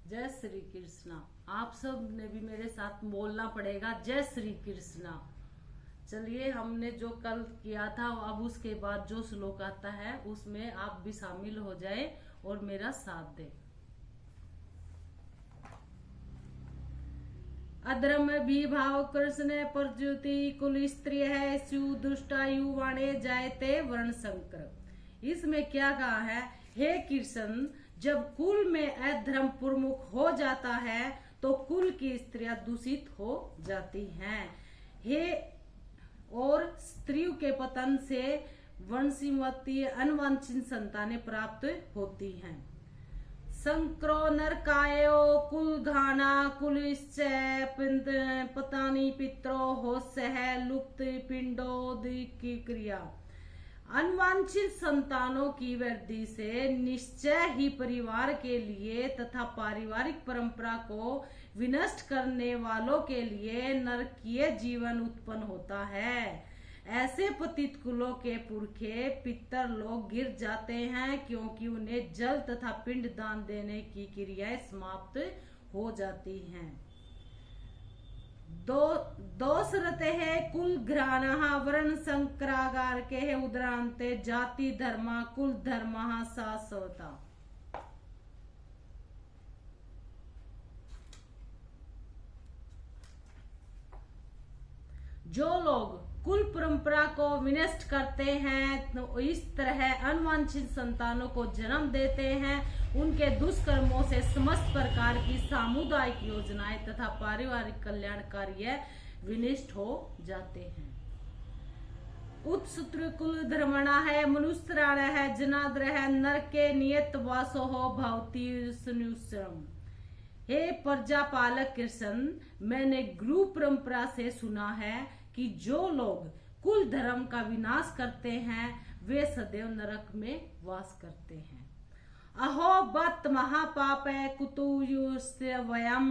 जय श्री कृष्णा। आप सब ने भी मेरे साथ बोलना पड़ेगा जय श्री कृष्णा। चलिए, हमने जो कल किया था अब उसके बाद जो श्लोक आता है उसमें आप भी शामिल हो जाए और मेरा साथ दें। अधर्म विभाव कृष्ण प्रज्योति कुल स्त्री है स्यु दुष्टायु वाणे जायते वर्ण संकर। इसमें क्या कहा है? हे कृष्ण, जब कुल में अधर्म प्रमुख हो जाता है तो कुल की स्त्रियां दूषित हो जाती हैं। हे और स्त्रियों के पतन से वंशीमती अनवांछित संतानें प्राप्त होती हैं। संक्रो नरकायो कुल घाना कुलिश्चय पतानी पित्रो होस्य लुप्त पिंडोदि की क्रिया। अनवांछित संतानों की वृद्धि से निश्चय ही परिवार के लिए तथा पारिवारिक परंपरा को विनष्ट करने वालों के लिए नरकीय जीवन उत्पन्न होता है। ऐसे पतित कुलों के पुरखे पितर लोग गिर जाते हैं क्योंकि उन्हें जल तथा पिंड दान देने की क्रियाएं समाप्त हो जाती हैं। दोष रते है कुल घ्राणः वर्ण संक्रागार के है उदरांते जाति धर्मा कुल धर्मः शाश्वता। जो लोग कुल परंपरा को विनष्ट करते हैं तो इस तरह अनवांछित संतानों को जन्म देते हैं, उनके दुष्कर्मों से समस्त प्रकार की सामुदायिक योजनाएं तथा पारिवारिक कल्याण कार्य विनष्ट हो जाते हैं। उत्सूत्र कुल धर्मणा है मनुष्यराण है जनाद्र है नरके नियत वासो हो भवती सुनुश्रम। हे प्रजापालक कृष्ण, मैंने गुरु परंपरा से सुना है कि जो लोग कुल धर्म का विनाश करते हैं वे सदैव नरक में वास करते हैं। अहो बत महापाप कुतुयुस्य वयम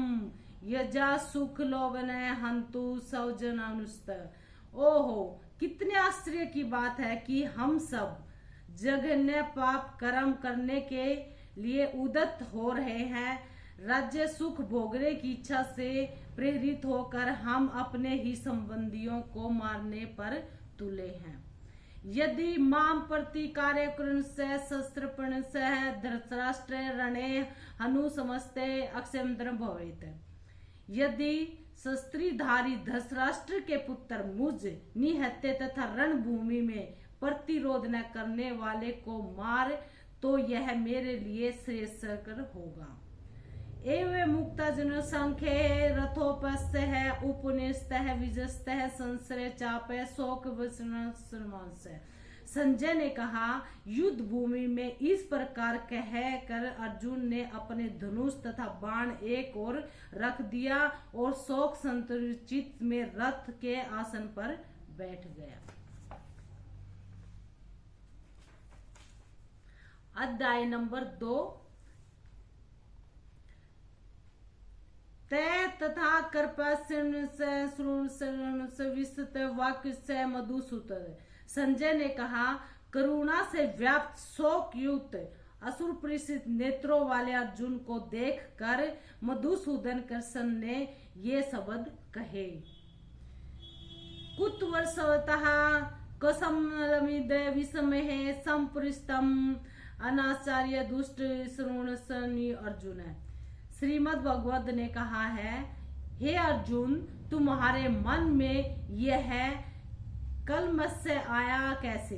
यजा सुख लोभन हंतु सौजनानुस्त। ओहो, कितने आश्चर्य की बात है कि हम सब जघन्य पाप कर्म करने के लिए उद्यत हो रहे हैं। राज्य सुख भोगने की इच्छा से प्रेरित होकर हम अपने ही संबंधियों को मारने पर तुले हैं। यदि माम प्रति कार्यकृण से शस्त्रपण से धृतराष्ट्र रणे हनु समस्ते अक्षमद्र भवेत। यदि शस्त्रधारी धृतराष्ट्र के पुत्र मुझ निहत्ते तथा रणभूमि में प्रतिरोध न करने वाले को मार तो यह मेरे लिए श्रेयस्कर होगा। एवं मुक्ता जन संख्य रथोपस्थ है उपनिष्ठ है विजस्त है संश्रय चाप है शोक वचन। संजय ने कहा, युद्ध भूमि में इस प्रकार कहकर अर्जुन ने अपने धनुष तथा बाण एक ओर रख दिया और शोक संतुचित में रथ के आसन पर बैठ गया। अध्याय नंबर 2। तय तथा वाक्य से मधुसूदन। संजय ने कहा, करुणा से व्याप्त शोक युक्त असुर परिचित नेत्रों वाले अर्जुन को देखकर मधुसूदन कृष्ण ने ये शब्द कहे। कुतवर्षवतः कसमलमिद विस्महे संपृष्टम अनाचार्य दुष्ट श्रोणसनी अर्जुन। श्रीमद् भगवत ने कहा है, हे अर्जुन, तुम्हारे मन में यह कलमश से आया कैसे?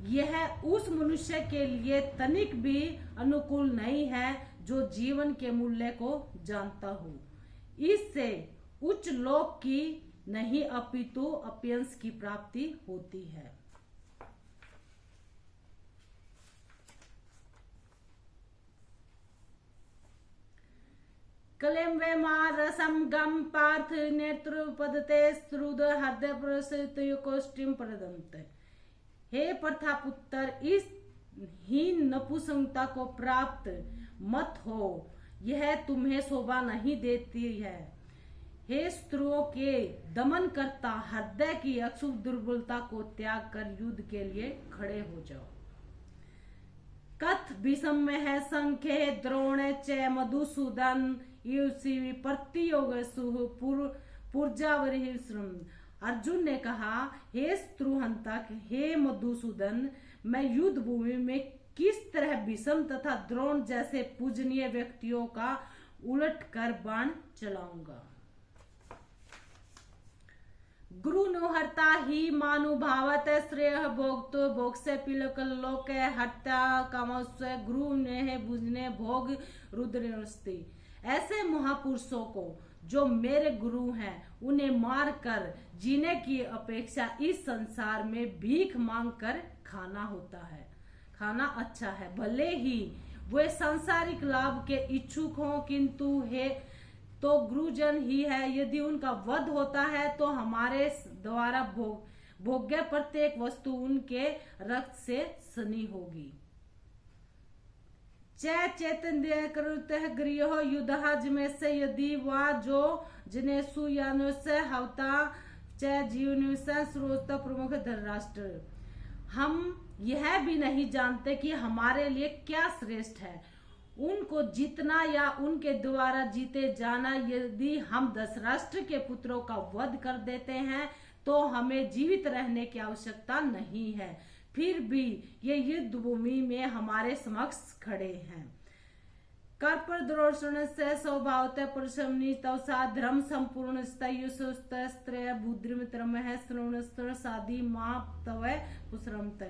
यह उस मनुष्य के लिए तनिक भी अनुकूल नहीं है जो जीवन के मूल्य को जानता हो। इससे उच्च लोक की नहीं अपितु अपयंश की प्राप्ति होती है। कलेम वे मारसम गम पार्थ नेत्र पदते श्रुद हृदय प्रसित कोष्टिम प्रदंत। हे प्रथा पुत्र, इस हीन नपुंसकता को प्राप्त मत हो, यह तुम्हें शोभा नहीं देती है। हे स्त्रियों के दमन करता, हृदय की अशुभ दुर्बलता को त्याग कर युद्ध के लिए खड़े हो जाओ। कथ विषम है संख्ये द्रोण च मधुसूदन युषि प्रतियोग पुर्जावरी श्रम। अर्जुन ने कहा, हे स्त्रुहंतक, हे मधुसूदन, मैं युद्ध भूमि में किस तरह विषम तथा द्रोण जैसे पूजनीय व्यक्तियों का उलट कर बाण चलाऊंगा। गुरु नुहर्ता ही मानुभावत श्रेय भोक्तो भोग से पिलक लोक हत्या कामस्व गुरु ने बुझने भोग रुद्रस्ती। ऐसे महापुरुषों को जो मेरे गुरु हैं उन्हें मार कर जीने की अपेक्षा इस संसार में भीख मांग कर खाना होता है, खाना अच्छा है। भले ही वे सांसारिक लाभ के इच्छुक हों, किंतु है तो गुरुजन ही है। यदि उनका वध होता है तो हमारे द्वारा भोग्य प्रत्येक वस्तु उनके रक्त से सनी होगी। चैतन्य करुते गृह युद्ध में से यदि वा जो जनेसु यानो से हवता च जीवन से स्रोत प्रमुख धर्मराष्ट्र। हम यह भी नहीं जानते कि हमारे लिए क्या श्रेष्ठ है, उनको जीतना या उनके द्वारा जीते जाना। यदि हम धर्मराष्ट्र के पुत्रों का वध कर देते हैं तो हमें जीवित रहने की आवश्यकता नहीं है। फिर भी ये युद्ध भूमि में हमारे समक्ष खड़े हैं। कर्पर द्रोषण से स्वभावतः पुरुषमनी तवसा धर्म संपूर्ण स्त्रेय बुद्धिमित्रम है श्रवण साधी मां तवय पुश्रमत।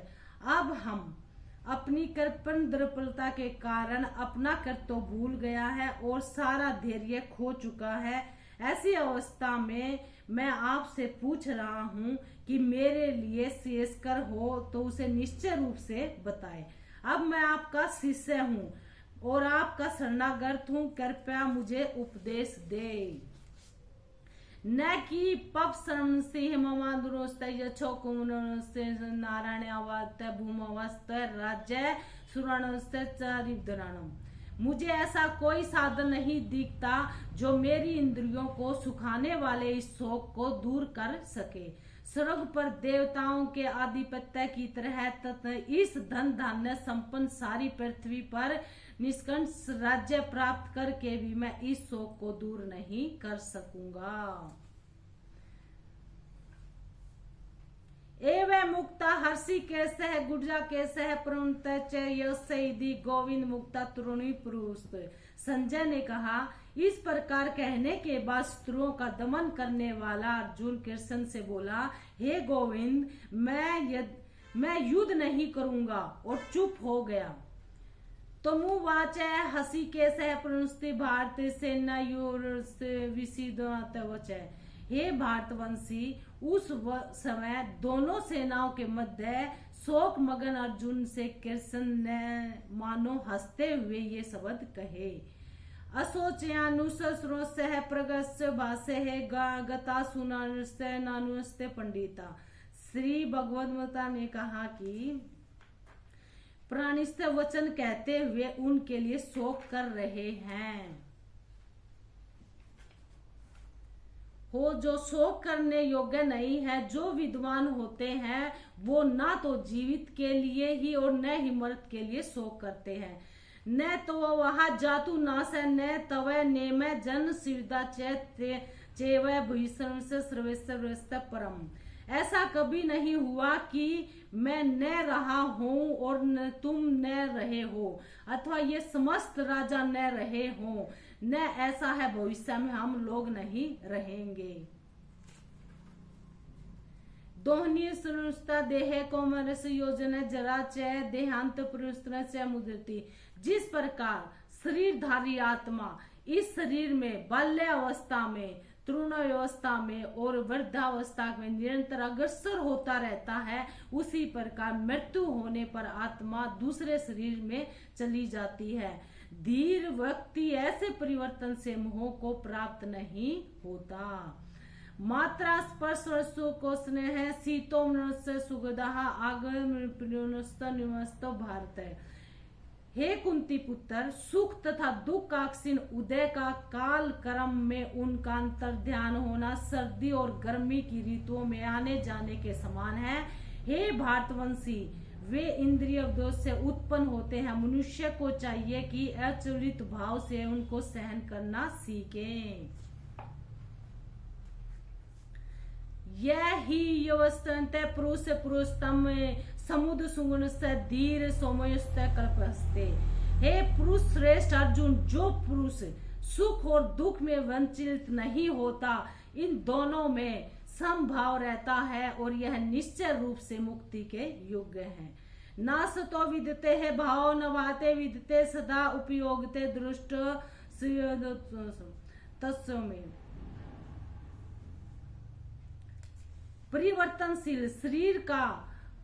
अब हम अपनी कर्पण दुर्बलता के कारण अपना कर्तव्य भूल गया है और सारा धैर्य खो चुका है। ऐसी अवस्था में मैं आपसे पूछ रहा हूँ कि मेरे लिए श्रेयस्कर हो तो उसे निश्चय रूप से बताएं। अब मैं आपका शिष्य हूँ और आपका शरणागत हूँ, कृपया मुझे उपदेश दे। न कि पप शरण सिंह ममादुरोस्त यछो कुमनोस्त नारायण अवत भूमवस्त राज्य सुरणस्त चारिद्राणम। मुझे ऐसा कोई साधन नहीं दिखता जो मेरी इंद्रियों को सुखाने वाले इस शोक को दूर कर सके। स्वर्ग पर देवताओं के आधिपत्य की तरह तथा इस धन धान्य संपन्न सारी पृथ्वी पर निष्कंठ राज्य प्राप्त करके भी मैं इस शोक को दूर नहीं कर सकूंगा। एवं मुक्ता हर्षि कैसे है गुर्जा कैसे है प्रमुदी गोविंद मुक्ता तरुणी पुरुष। संजय ने कहा, इस प्रकार कहने के बाद शत्रुओं का दमन करने वाला अर्जुन कृष्ण से बोला, हे गोविंद, मैं युद्ध नहीं करूंगा और चुप हो गया। तो मुवाच हसी कैसे प्रनुस्ति भारतीय सेना विशिदवच। हे भारतवंशी, उस समय दोनों सेनाओं के मध्य शोक मगन अर्जुन से कृष्ण ने मानो हंसते हुए ये शब्द कहे, असोचयानुसरोस्य है प्रगस्य भाष्य है गता सुनानुस्य नानुस्य पंडिता। श्री भगवद्गीता ने कहा कि प्राणिस्थ वचन कहते हुए उनके लिए शोक कर रहे हैं। हो जो शोक करने योग्य नहीं है। जो विद्वान होते हैं वो ना तो जीवित के लिए ही और न ही मृत के लिए शोक करते हैं। न तो वह जातु नाश है न तवय नेम जन शिवदा चेवय भूषण से सर्वेश्वर परम। ऐसा कभी नहीं हुआ कि मैं न रहा हूं और न तुम न रहे हो, अथवा ये समस्त राजा न रहे हो, न ऐसा है भविष्य में हम लोग नहीं रहेंगे। दोहनी सुनुस्ता देहे कोमरस योजना जरा च देहांत पुरुषना च मुद्रती। जिस प्रकार शरीरधारी आत्मा इस शरीर में बाल्य अवस्था में, तरुण अवस्था में और वृद्धावस्था में निरंतर अग्रसर होता रहता है, उसी प्रकार मृत्यु होने पर आत्मा दूसरे शरीर में चली जाती है। धीर व्यक्ति ऐसे परिवर्तन से मोह को प्राप्त नहीं होता। मात्रा स्पर्श को स्नेह शीतो मनुष्य सुगदा आगम भारत। हे कुंती पुत्र, सुख तथा दुख का क्षीण उदय का काल क्रम में उनका अंतर ध्यान होना सर्दी और गर्मी की ऋतुओं में आने जाने के समान है। हे भारतवंशी, वे इंद्रिय दोष से उत्पन्न होते हैं। मनुष्य को चाहिए कि अचलित भाव से उनको सहन करना सीखें। यह ही व्यवस्थित पुरुष तम समुद्र सुगुण से धीर सोमयस्त कल्पस्ते। हे पुरुष श्रेष्ठ अर्जुन, जो पुरुष सुख और दुख में वंचित नहीं होता, इन दोनों में समभाव रहता है और यह निश्चय रूप से मुक्ति के योग्य है। नासतो विदते है भाव नवाते विदते सदा उपयोगते दृष्ट तस्में। परिवर्तनशील शरीर का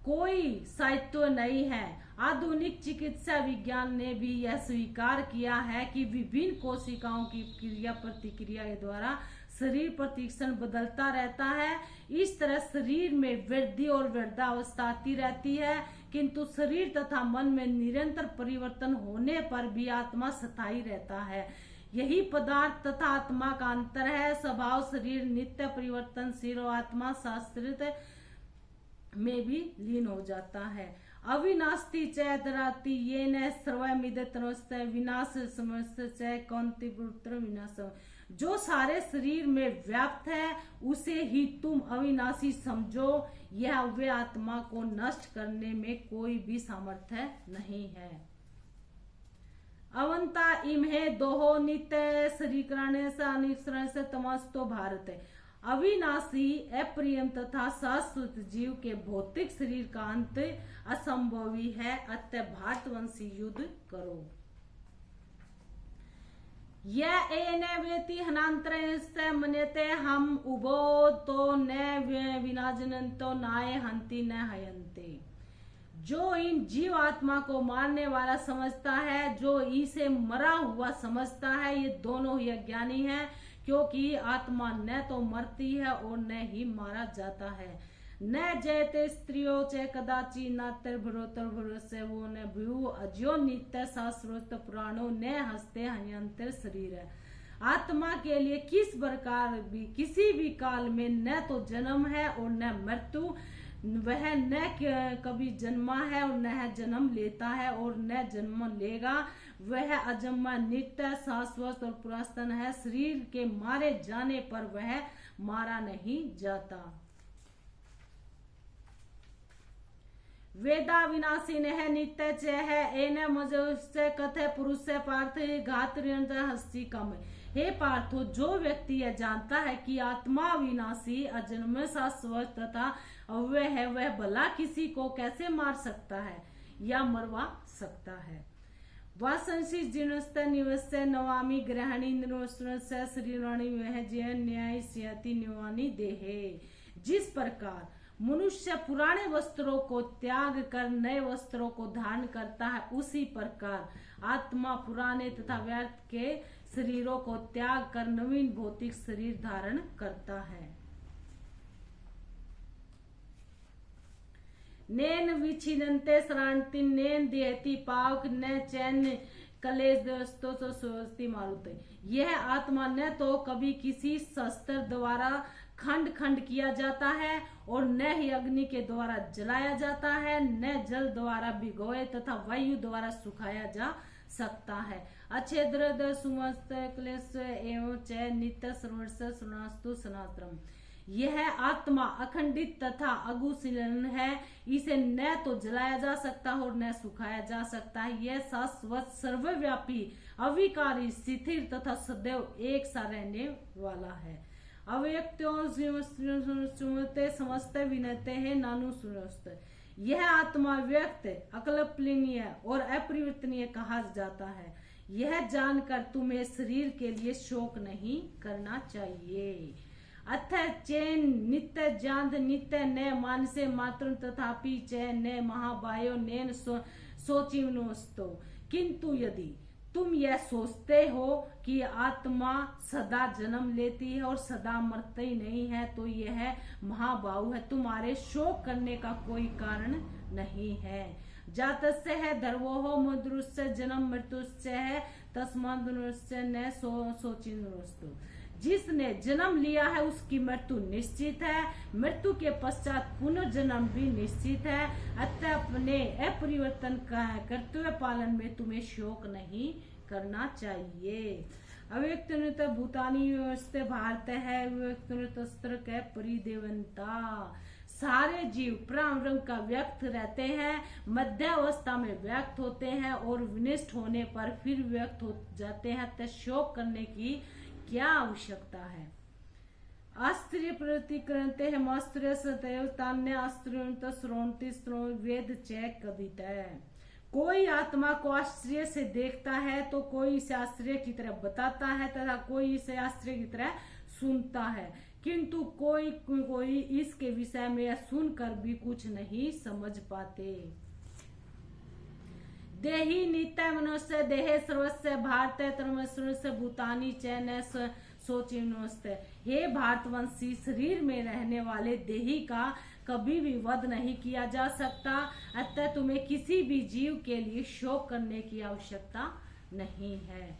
कोई स्थायित्व नहीं है। आधुनिक चिकित्सा विज्ञान ने भी यह स्वीकार किया है कि विभिन्न कोशिकाओं की क्रिया प्रतिक्रिया के द्वारा शरीर प्रतिक्षण बदलता रहता है। इस तरह शरीर में वृद्धि और वृद्धावस्था आती रहती है, किंतु शरीर तथा मन में निरंतर परिवर्तन होने पर भी आत्मा स्थायी रहता है। यही पदार्थ तथा आत्मा का अंतर है। स्वभाव शरीर नित्य परिवर्तनशील और आत्मा शास्त्रित में भी लीन हो जाता है। अविनास्ति चैतराति ये न सर्वमिदतनोस्त विनाश समस्त चै कौंति पुत्र विनाश। जो सारे शरीर में व्याप्त है उसे ही तुम अविनाशी समझो। यह वे आत्मा को नष्ट करने में कोई भी सामर्थ्य नहीं है। अवंता इम्हे दोहो नित्य शरीकरण से अनिश्रण से तमस्तो भारत। अविनाशी अप्रियम तथा शाश्वत जीव के भौतिक शरीर का अंत असंभवी है, अतः भारतवंशी युद्ध करो। यह एने वेति हनांतरे मन्यते हम उभो तो न विनाजनंतो नाय हंति न हयन्ते। जो इन जीव आत्मा को मारने वाला समझता है, जो इसे मरा हुआ समझता है, ये दोनों ही अज्ञानी हैं, क्योंकि आत्मा न तो मरती है और न ही मारा जाता है। न जयते स्त्रियो च कदाचि नातर भरोतर भरोसे वो न भू अज्यो नित्य शास्त्रोक्त पुराणो न हस्ते हन्यंतर शरीर है। आत्मा के लिए किस प्रकार भी किसी भी काल में न तो जन्म है और न मृत्यु। वह न कभी जन्मा है और न जन्म लेता है और न जन्म लेगा। वह अजन्मा नित्य शाश्वत और पुरातन है। शरीर के मारे जाने पर वह मारा नहीं जाता। वेदा विनाशी है नित्य च है एन मजस्य कथे पुरुष से पार्थ घात हस्ती कम। हे पार्थो, जो व्यक्ति यह जानता है कि आत्मा विनाशी अजन्म शाश्वत तथा अव्यय है, वह भला किसी को कैसे मार सकता है या मरवा सकता है। वासंसी जीर्णस्त निवस्य नवामी ग्रहणी निर्वस्त्र श्रीराणी वह जय न्याय सियति निवानी देहे। जिस प्रकार मनुष्य पुराने वस्त्रों को त्याग कर नए वस्त्रों को धारण करता है, उसी प्रकार आत्मा पुराने तथा व्यर्थ के शरीरों को त्याग कर नवीन भौतिक शरीर धारण करता है। नैन विच्छिन्नते श्रांति नैन देहति पावक न चैन कलेश दोस्तों तो सोचती मारुते। यह आत्मा न तो कभी किसी शस्त्र द्वारा खंड खंड किया जाता है और न ही अग्नि के द्वारा जलाया जाता है, न जल द्वारा भिगोए तथा वायु द्वारा सुखाया जा सकता है। अच्छेद्र सुमस्त क्लेश एवं च नित्य सर्वस्व सुनास्तु सनातनम। यह आत्मा अखंडित तथा अगुशीलन है। इसे न तो जलाया जा सकता और न सुखाया जा सकता है। यह शाश्वत सर्वव्यापी अविकारी शिथिल तथा सदैव एक सा रहने वाला है। अव्यक्त्यों समस्त विनते हैं नानु सुनस्त। यह आत्मा व्यक्त अकल्पनीय और अपरिवर्तनीय कहा जाता है। यह जानकर तुम्हें शरीर के लिए शोक नहीं करना चाहिए। अथ चैन नित्य जांध नित्य न मानसे मातृ तथापि च न महाबायो नैन सोचिवनोस्तो। किंतु यदि तुम यह सोचते हो कि आत्मा सदा जन्म लेती है और सदा मरती नहीं है, तो यह महाबाहु है, तुम्हारे शोक करने का कोई कारण नहीं है। जातस्य है धर्वो मधुरुस्य जन्म मृत्युस्य है तस्माद् न सोचिनोस्तु। जिसने जन्म लिया है उसकी मृत्यु निश्चित है, मृत्यु के पश्चात पुनर्जन्म भी निश्चित है। अतः अपने अपरिवर्तन कर्तव्य पालन में तुम्हें शोक नहीं करना चाहिए। अव्यक्त भूतानी व्यवस्था भारत है, व्यक्त अस्त्र के परिदेवंता। सारे जीव प्रारंभ का व्यक्त रहते हैं, मध्यावस्था में व्यक्त होते हैं और विनिष्ट होने पर फिर व्यक्त हो जाते हैं। तो शोक करने की क्या आवश्यकता है। अस्त्रीय प्रतिक्रंते हम अस्त्रीय सतैव तान्य अस्त्रियंत श्रोणति श्रोण वेद चैक कदित है। कोई आत्मा को आश्चर्य से देखता है तो कोई इसे आश्चर्य की तरह बताता है तथा कोई इसे आश्चर्य की तरह सुनता है, किंतु कोई इसके विषय में यह सुनकर भी कुछ नहीं समझ पाते। देही नित्य मनुष्य देहे सर्वस्व भारत तर्मस्व भूतानी चैन सोची नमस्ते। हे भारतवंशी, शरीर में रहने वाले देही का कभी भी वध नहीं किया जा सकता, अतः तुम्हें किसी भी जीव के लिए शोक करने की आवश्यकता नहीं है।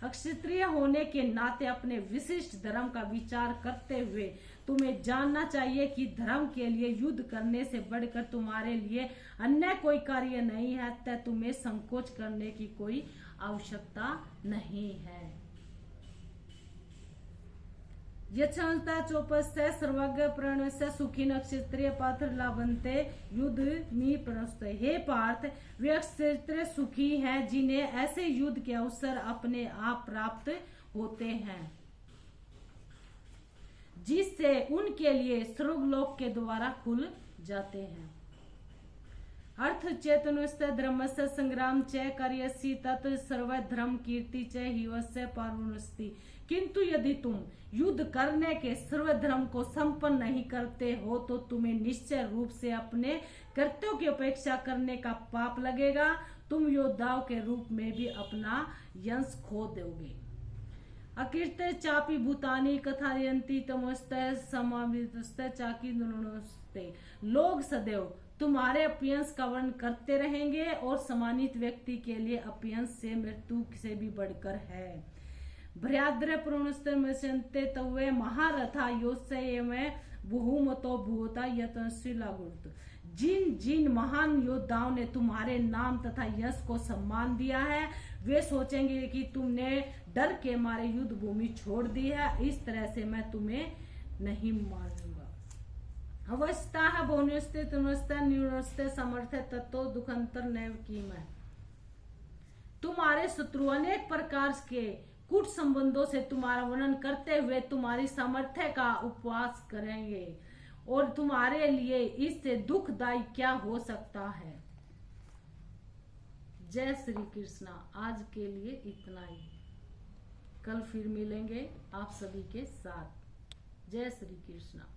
क्षत्रिय होने के नाते अपने विशिष्ट धर्म का विचार करते हुए तुम्हें जानना चाहिए कि धर्म के लिए युद्ध करने से बढ़कर तुम्हारे लिए अन्य कोई कार्य नहीं है, तब तुम्हें संकोच करने की कोई आवश्यकता नहीं है। यच्छन्ता चोपस्य सर्वज्ञ प्रणस्य सुखी नक्षत्रीय पात्र लाभन्ते युद्ध मी प्रणस्त। हे पार्थ, वे क्षत्रिय सुखी हैं जिन्हें ऐसे युद्ध के अवसर अपने आप प्राप्त होते हैं जिससे उनके लिए स्वर्गलोक के द्वारा खुल जाते हैं। अर्थ चेतनस्य धर्मस्य संग्राम च कार्यसी तत् सर्व धर्म कीर्ति च हिवस्य पार्वणस्ति। किंतु यदि तुम युद्ध करने के सर्व धर्म को संपन्न नहीं करते हो तो तुम्हें निश्चय रूप से अपने कर्तव्यों की अपेक्षा करने का पाप लगेगा। तुम योद्धाओं के रूप में भी अपना यश खो दोगे। अकीर्ते चापी भूतानी कथायंती तमस्ते समावितस्ते चाकी दुनोस्ते। लोग सदैव तुम्हारे अपयंश का वर्णन करते रहेंगे और सम्मानित व्यक्ति के लिए अपयंश से मृत्यु से भी बढ़कर है। भ्राद्र प्रणुस्ते तवे महारथा योत्सय में बहुमतो भूता यतनश्री लागुर्त। जिन जिन महान योद्धाओं ने तुम्हारे नाम तथा यश को सम्मान दिया है वे सोचेंगे कि तुमने डर के मारे युद्ध भूमि छोड़ दी है, इस तरह से मैं तुम्हें नहीं मारूंगा। अवस्था है बहुनिस्ते तुमस्ते न्यूनस्ते समर्थ तत्व दुखंतर नैव कीम है। तुम्हारे शत्रु अनेक प्रकार के कुट संबंधों से तुम्हारा वर्णन करते हुए तुम्हारी सामर्थ्य का उपवास करेंगे और तुम्हारे लिए इससे दुखदायी क्या हो सकता है। जय श्री कृष्णा। आज के लिए इतना ही, कल फिर मिलेंगे आप सभी के साथ। जय श्री कृष्णा।